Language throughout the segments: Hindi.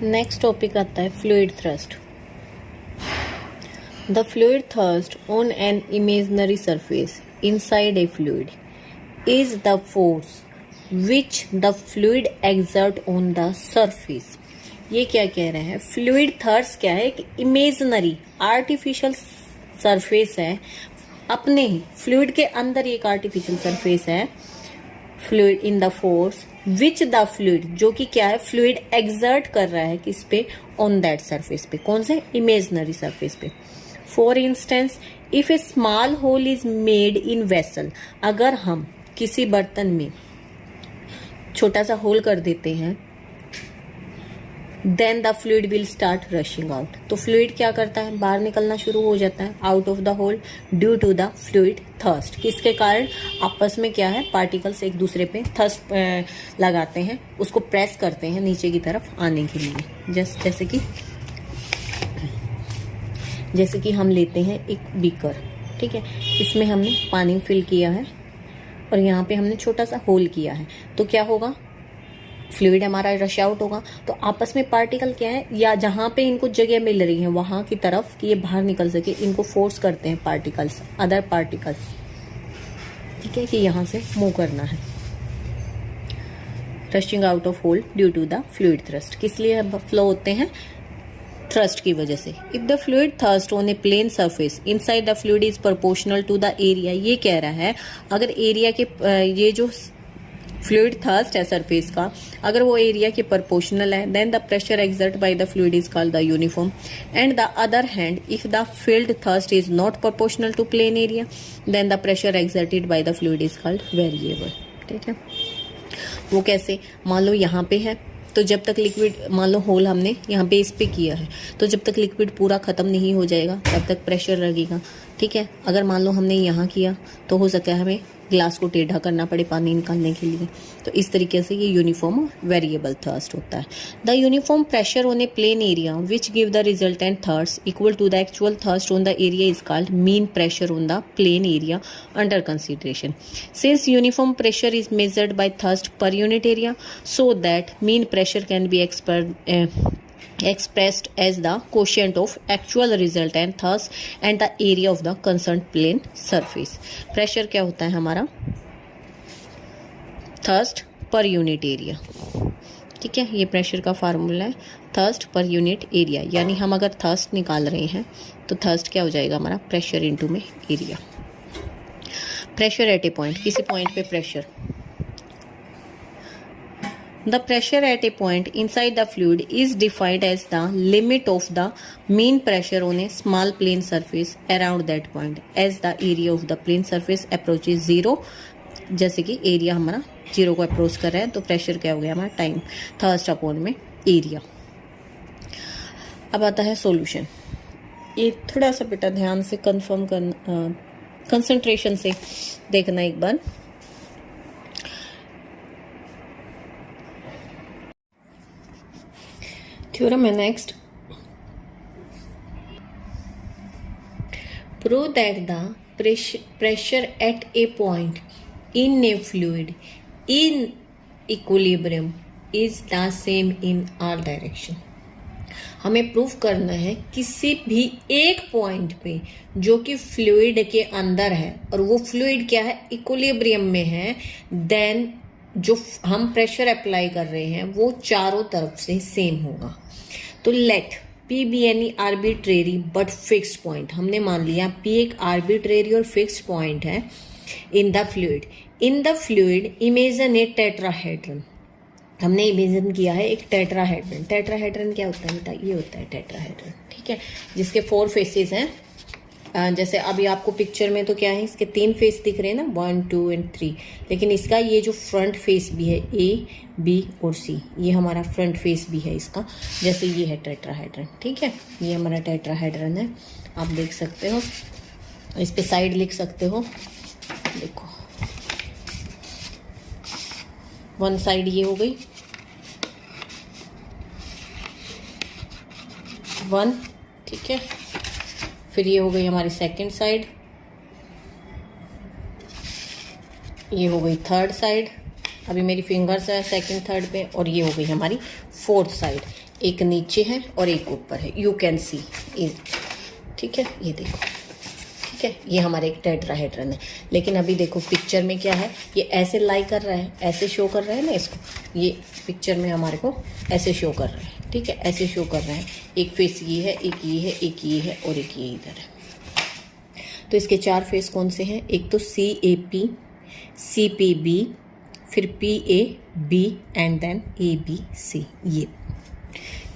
नेक्स्ट टॉपिक आता है fluid thrust. The fluid thrust on an imaginary surface inside a fluid is the force which the fluid exert on the surface. ये क्या कह रहे हैं? फ्लूइड थ्रस्ट क्या है? एक इमेजिनरी आर्टिफिशियल सरफेस है, अपने ही फ्लूइड के अंदर एक आर्टिफिशियल सरफेस है, fluid in the force which the fluid, जो कि क्या है, फ्लूइड एक्सर्ट कर रहा है किस पे? ऑन दैट सरफेस पे। कौन से? इमेजिनरी सरफेस पे। For instance if a small hole is made in vessel, अगर हम किसी बर्तन में छोटा सा होल कर देते हैं, then the fluid will start rushing out. तो फ्लूइड क्या करता है? बाहर निकलना शुरू हो जाता है out of the hole due to the fluid thrust. किसके कारण? आपस में क्या है, पार्टिकल्स एक दूसरे पे थर्स्ट लगाते हैं, उसको प्रेस करते हैं नीचे की तरफ आने के लिए। जैसे कि हम लेते हैं एक बीकर, ठीक है, इसमें हमने पानी फिल किया है और यहाँ पे हमने छोटा सा होल किया है, तो क्या होगा? फ्लूइड हमारा रश आउट होगा। तो आपस में पार्टिकल क्या है, या जहां पे इनको जगह मिल रही है वहां की तरफ कि ये बाहर निकल सके, इनको फोर्स करते हैं पार्टिकल्स, अदर पार्टिकल्स, ठीक है, कि यहां से मूव करना है। Rushing out of hole due to the fluid thrust. किस लिए फ्लो होते हैं? थ्रस्ट की वजह से। If the fluid thrust on a plane surface inside the fluid is proportional to the area, ये कह रहा है अगर एरिया के ये जो फ्लूइड थर्स्ट है सरफेस का, अगर वो एरिया के प्रोपोर्शनल है, then the pressure exert by the fluid is called the uniform. And the other hand if the fluid thrust is not proportional to plane area, then the pressure exerted by the fluid is called variable. ठीक है, वो कैसे? मान लो यहाँ पे है, तो जब तक लिक्विड, मान लो होल हमने यहाँ पे इस पे किया है, तो जब तक लिक्विड पूरा खत्म नहीं हो जाएगा तब तक प्रेशर लगेगा। ठीक है, अगर मान लो हमने यहाँ किया तो हो सकता है हमें ग्लास को टेढ़ा करना पड़े पानी निकालने के लिए। तो इस तरीके से ये यूनिफॉर्म वेरिएबल थर्स्ट होता है। The uniform pressure on a plane area which give the resultant thrust equal to the actual thrust on the area is called mean pressure on the plane area under consideration. Since uniform pressure is measured by thrust per unit area, so that mean pressure can be expressed as the quotient of actual resultant thrust and the area of the concerned plane surface। Pressure क्या होता है हमारा? Thirst per unit area. ठीक है, ये प्रेशर का फार्मूला है, थर्स्ट पर यूनिट एरिया। यानी हम अगर थर्स्ट निकाल रहे हैं तो थर्स्ट क्या हो जाएगा हमारा? प्रेशर इनटू में area. Pressure at a point, किसी पॉइंट पे pressure. The pressure at a point inside the fluid is defined as the limit of the mean pressure on a small plane surface around that point as the area of the plane surface approaches zero। जैसे कि एरिया हमारा जीरो को अप्रोच कर रहा है, तो प्रेशर क्या हो गया हमारा? टाइम थर्स्ट अपॉन में एरिया। अब आता है सॉल्यूशन। ये थोड़ा सा बेटा ध्यान से कंफर्म करना, कंसंट्रेशन से देखना एक बार। Theorem है next. Prove that the pressure at a point in a fluid in equilibrium is the same in all direction। हमें प्रूफ करना है किसी भी एक पॉइंट पे जो कि फ्लूइड के अंदर है और वो फ्लूइड क्या है? इक्विलिब्रियम में है, देन जो हम प्रेशर अप्लाई कर रहे हैं वो चारों तरफ से सेम होगा। तो let P be any arbitrary but fixed point. हमने मान लिया P एक आर्बिट्रेरी और फिक्स्ड पॉइंट है इन the fluid. In the fluid imagine A tetrahedron. हमने इमेजिन किया है एक टेट्राहेड्रन। टेट्राहेड्रन क्या होता है बेटा? ये होता है टेट्राहेड्रन, ठीक है, जिसके 4 फेसेस हैं। जैसे अभी आपको पिक्चर में तो क्या है, इसके 3 फेस दिख रहे हैं ना, 1 2 एंड 3, लेकिन इसका ये जो फ्रंट फेस भी है A B और C, ये हमारा फ्रंट फेस भी है इसका। जैसे ये है टेट्राहेड्रन, ठीक है, ये हमारा टेट्राहेड्रन है, आप देख सकते हो। इस पे साइड लिख सकते हो, देखो 1 साइड ये हो गई 1, ठीक है, फिर ये हो गई हमारी सेकंड साइड, ये हो गई थर्ड साइड, अभी मेरी फिंगर्स है सेकंड थर्ड पे, और ये हो गई हमारी फोर्थ साइड। एक नीचे है और एक ऊपर है, यू कैन सी। ठीक है, ये देखो, ठीक है, ये हमारे एक टेट्राहेड्रन है। लेकिन अभी देखो पिक्चर में क्या है, ये ऐसे लाई कर रहा है, ऐसे शो कर रहा है ना इसको, ये पिक्चर में हमारे को ऐसे शो कर रहा है। ठीक है, ऐसे शो कर रहा है। एक फेस ये है, एक ये है, एक ये है और एक ये इधर है। तो इसके 4 फेस कौन से हैं? एक तो CAP, CPB, फिर PAB एंड देन ABC।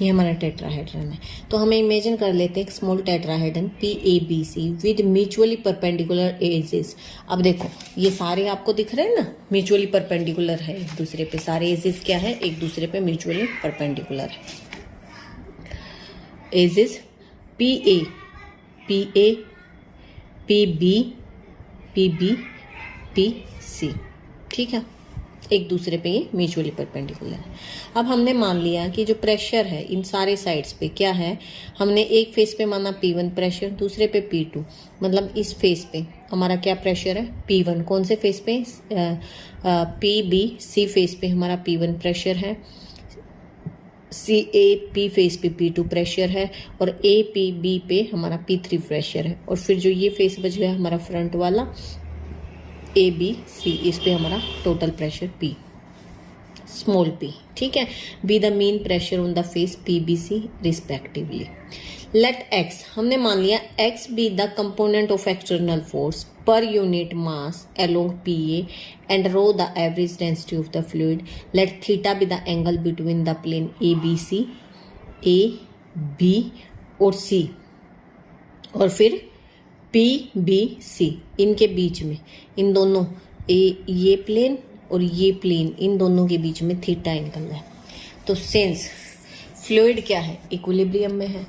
ये हमारा टेट्राहेड्रन है। तो हमें इमेजिन कर लेते हैं एक small tetrahedron PABC with mutually perpendicular axes. अब देखो ये सारे आपको दिख रहे हैं ना, म्यूचुअली परपेंडिकुलर है एक दूसरे पे। सारे एजेस क्या है? एक दूसरे पे म्यूचुअली परपेंडिकुलर है। Axes PA, PB, PC। ठीक है, एक दूसरे पे ये म्यूचुअली परपेंडिकुलर है। अब हमने मान लिया कि जो प्रेशर है इन सारे साइड्स पे क्या है, हमने एक फेस पे माना P1 प्रेशर, दूसरे पे P2, मतलब इस फेस पे हमारा क्या प्रेशर है? P1। कौन से फेस पे? PBC फेस पे हमारा P1 प्रेशर है, CAP फेस पे P2 प्रेशर है, और APB पे हमारा P3 प्रेशर है। और फिर जो ये फेस बच गया हमारा फ्रंट वाला ABC, इस पे हमारा total pressure P, small p। ठीक है, be the mean pressure on the face PBC respectively. Let x, हमने मान लिया x be the component of external force per unit mass along PA and rho the average density of the fluid. Let theta be the angle between the plane ABC, A, B और C, और फिर PBC, इनके बीच में, इन दोनों ये प्लेन और ये प्लेन, इन दोनों के बीच में थीटा एंगल है। तो सिंस फ्लूइड क्या है? इक्विलिब्रियम में है।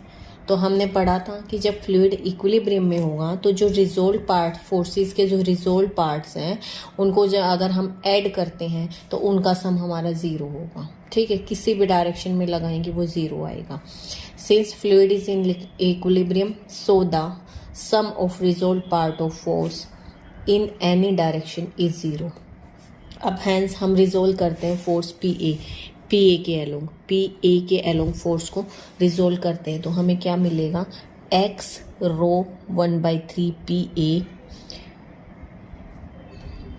तो हमने पढ़ा था कि जब फ्लूइड इक्विलिब्रियम में होगा तो जो रिजोल्व पार्ट, फोर्सेस के जो रिजोल्व पार्ट्स हैं उनको जो अगर हम ऐड करते हैं तो उनका सम हमारा 0 होगा। ठीक है, किसी भी डायरेक्शन में लगाएंगे वो 0 आएगा। Since fluid is in equilibrium so the sum of resolve part of force in any direction is 0। अब हैंस हम रिजोल्व करते हैं फोर्स PA के एलोंग फोर्स को रिजोल्व करते हैं तो हमें क्या मिलेगा? x रो 1/3 PA।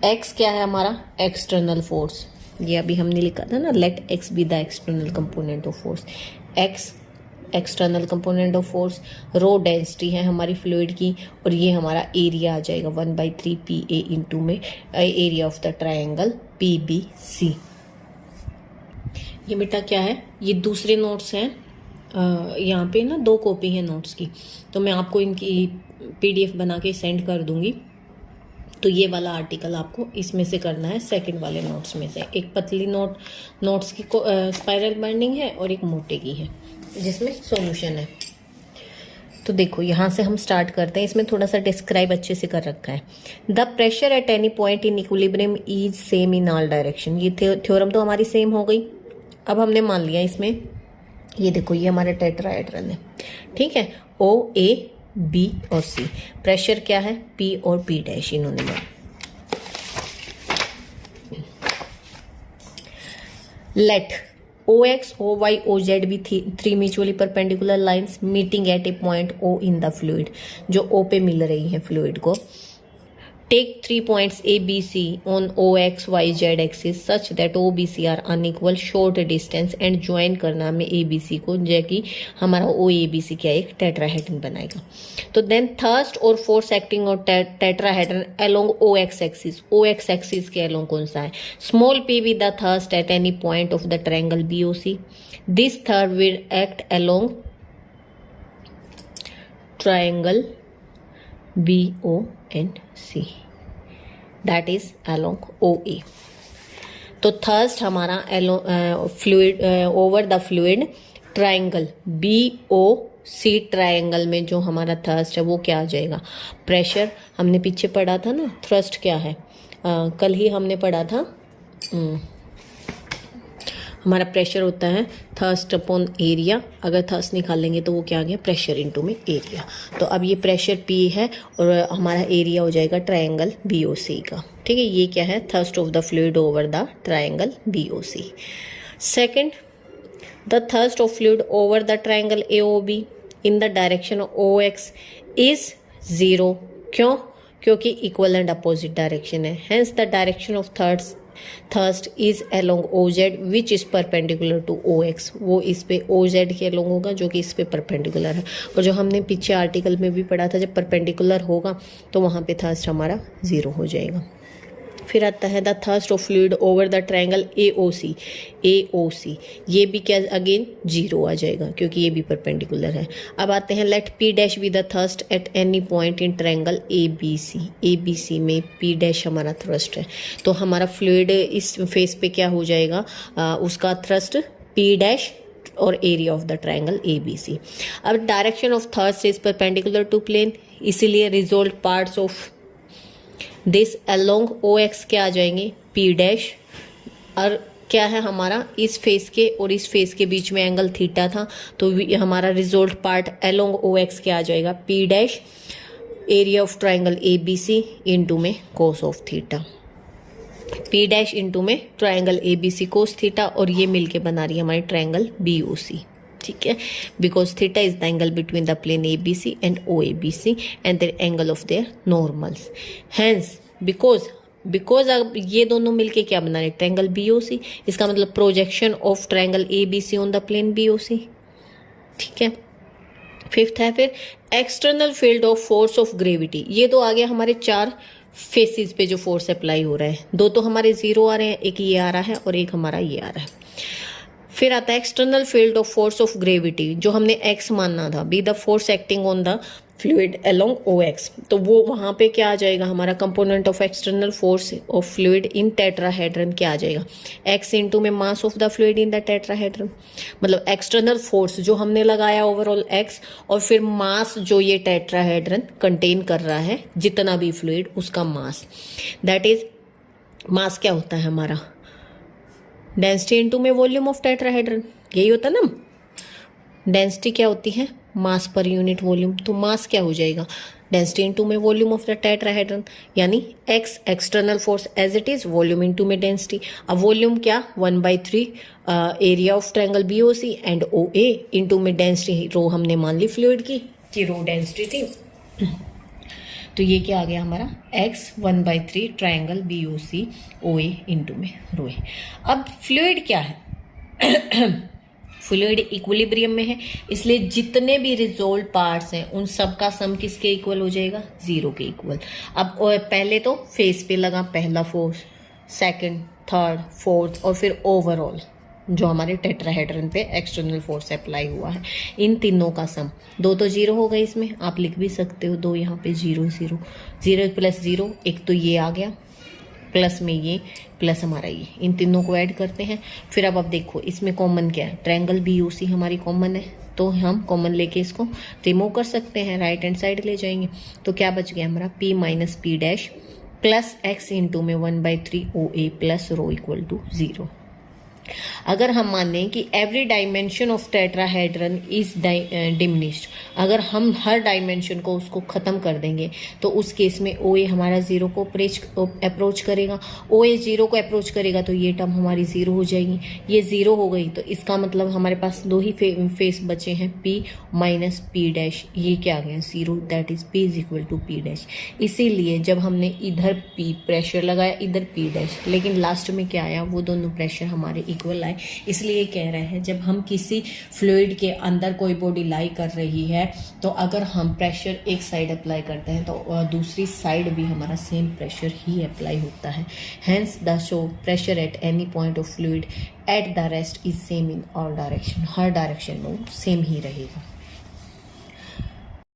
x क्या है हमारा? External force. ये अभी हमने लिखा था ना, let x be the external component of force. x external component of force, rho density है हमारी फ्लूइड की, और ये हमारा एरिया आ जाएगा 1/3 PA इंटू में area of the triangle PBC। ये बेटा क्या है? ये दूसरे नोट्स हैं, यहाँ पे ना 2 कॉपी है नोट्स की, तो मैं आपको इनकी PDF बना के सेंड कर दूंगी। तो ये वाला आर्टिकल आपको इसमें से करना है, सेकंड वाले नोट्स में से। एक पतली नोट्स की स्पाइरल बाइंडिंग है और एक मोटे की है जिसमें सॉल्यूशन है। तो देखो यहाँ से हम स्टार्ट करते हैं। इसमें थोड़ा सा डिस्क्राइब अच्छे से कर रखा है। The pressure at any point in equilibrium is same in all direction. ये थ्योरम तो हमारी सेम हो गई। अब हमने मान लिया इसमें, ये देखो ये हमारा टेट्राहेड्रन है। ठीक है, O, A, B और C। प्रेशर क्या है? P और P डैश इन्होंने लिया। लेट OX, OY, OZ भी 3 mutually perpendicular lines meeting at a point O in the fluid, जो O पे मिल रही है फ्लूइड को। Take 3 points ABC on OX, Y, Z axis such that OBC are unequal short distance and join करना हमें ABC को, जो कि हमारा OABC क्या एक टेट्राहेड्रन बनाएगा। तो देन थर्स्ट और फोर्स एक्टिंग और tetrahedron along OX axis. OX axis के अलोंग कौन सा है? Small p with the thrust at any point of the triangle BOC. This third will act along triangle BONC, that is along OA. तो थर्स्ट हमारा fluid over the fluid triangle BOC triangle में जो हमारा थर्स्ट है वो क्या आ जाएगा? प्रेशर। हमने पीछे पढ़ा था ना, थ्रस्ट क्या है? कल ही हमने पढ़ा था, हमारा प्रेशर होता है थर्स्ट अपॉन एरिया, अगर थर्स्ट निकालेंगे तो वो क्या आ गया प्रेशर इनटू में एरिया। तो अब ये प्रेशर P है और हमारा एरिया हो जाएगा ट्रायंगल BOC का, ठीक है। ये क्या है thrust of the fluid over the triangle BOC। Second, the thrust of fluid over the triangle AOB in the direction OX is 0। क्यों? क्योंकि इक्वल एंड अपोजिट डायरेक्शन है। Hence the direction of thrust is along OZ which is perpendicular to OX। वो इस पे OZ के अलोंग होगा जो कि इस पे परपेंडिकुलर है। और जो हमने पीछे आर्टिकल में भी पढ़ा था, जब परपेंडिकुलर होगा तो वहाँ पे थर्स्ट हमारा 0 हो जाएगा। फिर आता है the thrust of fluid over the triangle AOC। ये भी क्या अगेन 0 आ जाएगा क्योंकि ये भी परपेंडिकुलर है। अब आते हैं let P dash be the thrust at any point in triangle ABC में P डैश हमारा थ्रस्ट है। तो हमारा फ्लूइड इस फेस पे क्या हो जाएगा, उसका थ्रस्ट P डैश और area of the triangle ABC। अब direction of thrust is perpendicular to plane, इसीलिए resolve parts of this along OX क्या आ जाएंगे P डैश। और क्या है हमारा इस फेस के और इस फेस के बीच में एंगल थीटा था, तो हमारा रिजोल्ट पार्ट अलोंग OX क्या आ जाएगा P dash area of triangle ABC into में cos of theta. P dash into में ट्रायंगल ABC कोस थीटा, और ये मिलके बना रही है हमारी ट्रायंगल BOC, ठीक है। Because theta is the angle between the plane ABC and OABC and their angle of their normals. Hence because अब ये दोनों मिलके क्या बना रहे ट्रायंगल BOC, इसका मतलब projection of triangle ABC on the plane BOC, ठीक है। फिफ्थ है फिर external field of force of gravity. ये तो आ गया हमारे 4 फेसिस पे जो फोर्स अप्लाई हो रहा है। 2 तो हमारे 0 आ रहे हैं, एक ये आ रहा है और एक हमारा ये आ रहा है। फिर आता है external field of force of gravity, जो हमने x मानना था, be the force acting on the fluid along OX। तो वो वहां पे क्या आ जाएगा हमारा component of external force of fluid in tetrahedron क्या आ जाएगा x इनटू में mass of the fluid in the tetrahedron. मतलब एक्सटर्नल फोर्स जो हमने लगाया ओवरऑल x, और फिर मास जो ये टेट्राहेड्रन कंटेन कर रहा है जितना भी फ्लूइड उसका मास, दैट इज मास क्या होता है हमारा डेंसिटी इनटू में वॉल्यूम ऑफ टेट्राहेड्रन, यही होता है ना। डेंसिटी क्या होती है मास पर यूनिट वॉल्यूम, तो मास क्या हो जाएगा डेंसिटी इनटू में वॉल्यूम ऑफ द टेट्राहेड्रन, यानी x external force as it is volume into में डेंसिटी। अब वॉल्यूम क्या 1/3 area of triangle BOC and OA into में डेंसिटी, रो हमने मान ली फ्लूइड की कि रो डेंसिटी थी। तो ये क्या आ गया हमारा x 1/3 triangle BOC OA into में रो है। अब फ्लूइड क्या है फ्लूइड इक्विलिब्रियम में है, इसलिए जितने भी रिजोल्व पार्ट्स हैं उन सब का सम किसके इक्वल हो जाएगा 0 के इक्वल। अब पहले तो फेस पे लगा पहला फोर्स, सेकंड, थर्ड, फोर्थ, और फिर ओवरऑल जो हमारे टेट्राहेड्रन पे एक्सटर्नल फोर्स अप्लाई हुआ है, इन तीनों का सम। 2 तो 0 हो गए, इसमें आप लिख भी सकते हो 2 यहाँ पे 0 0 0 प्लस 0, एक तो ये आ गया प्लस में ये प्लस हमारा ये, इन तीनों को ऐड करते हैं। फिर अब देखो इसमें कॉमन क्या है, ट्रायंगल BOC हमारी कॉमन है, तो हम कॉमन लेके इसको रिमूव कर सकते हैं, राइट हैंड साइड ले जाएंगे। तो क्या बच गया हमारा P minus P dash plus x into में 1/3 OA plus rho equal to 0। अगर हम मान लें कि every dimension of tetrahedron is diminished, अगर हम हर डायमेंशन को उसको खत्म कर देंगे तो उस केस में OA हमारा 0 को अप्रोच करेगा, OA 0 को अप्रोच करेगा तो ये टर्म हमारी 0 हो जाएगी। ये 0 हो गई तो इसका मतलब हमारे पास 2 ही फेस बचे हैं, P माइनस P डैश, ये क्या आ गया 0, that is P is equal to P dash. इसीलिए जब हमने इधर P प्रेशर लगाया, इधर P डैश, लेकिन लास्ट में क्या आया, वो दोनों प्रेशर हमारे इक्वल आए। इसलिए कह रहे हैं जब हम किसी फ्लूइड के अंदर कोई बॉडी लाई कर रही है तो अगर हम प्रेशर एक साइड अप्लाई करते हैं तो दूसरी साइड भी हमारा सेम प्रेशर ही अप्लाई होता है। Hence the show pressure at any point of fluid at the rest is same in all direction, her direction में सेम ही रहेगा।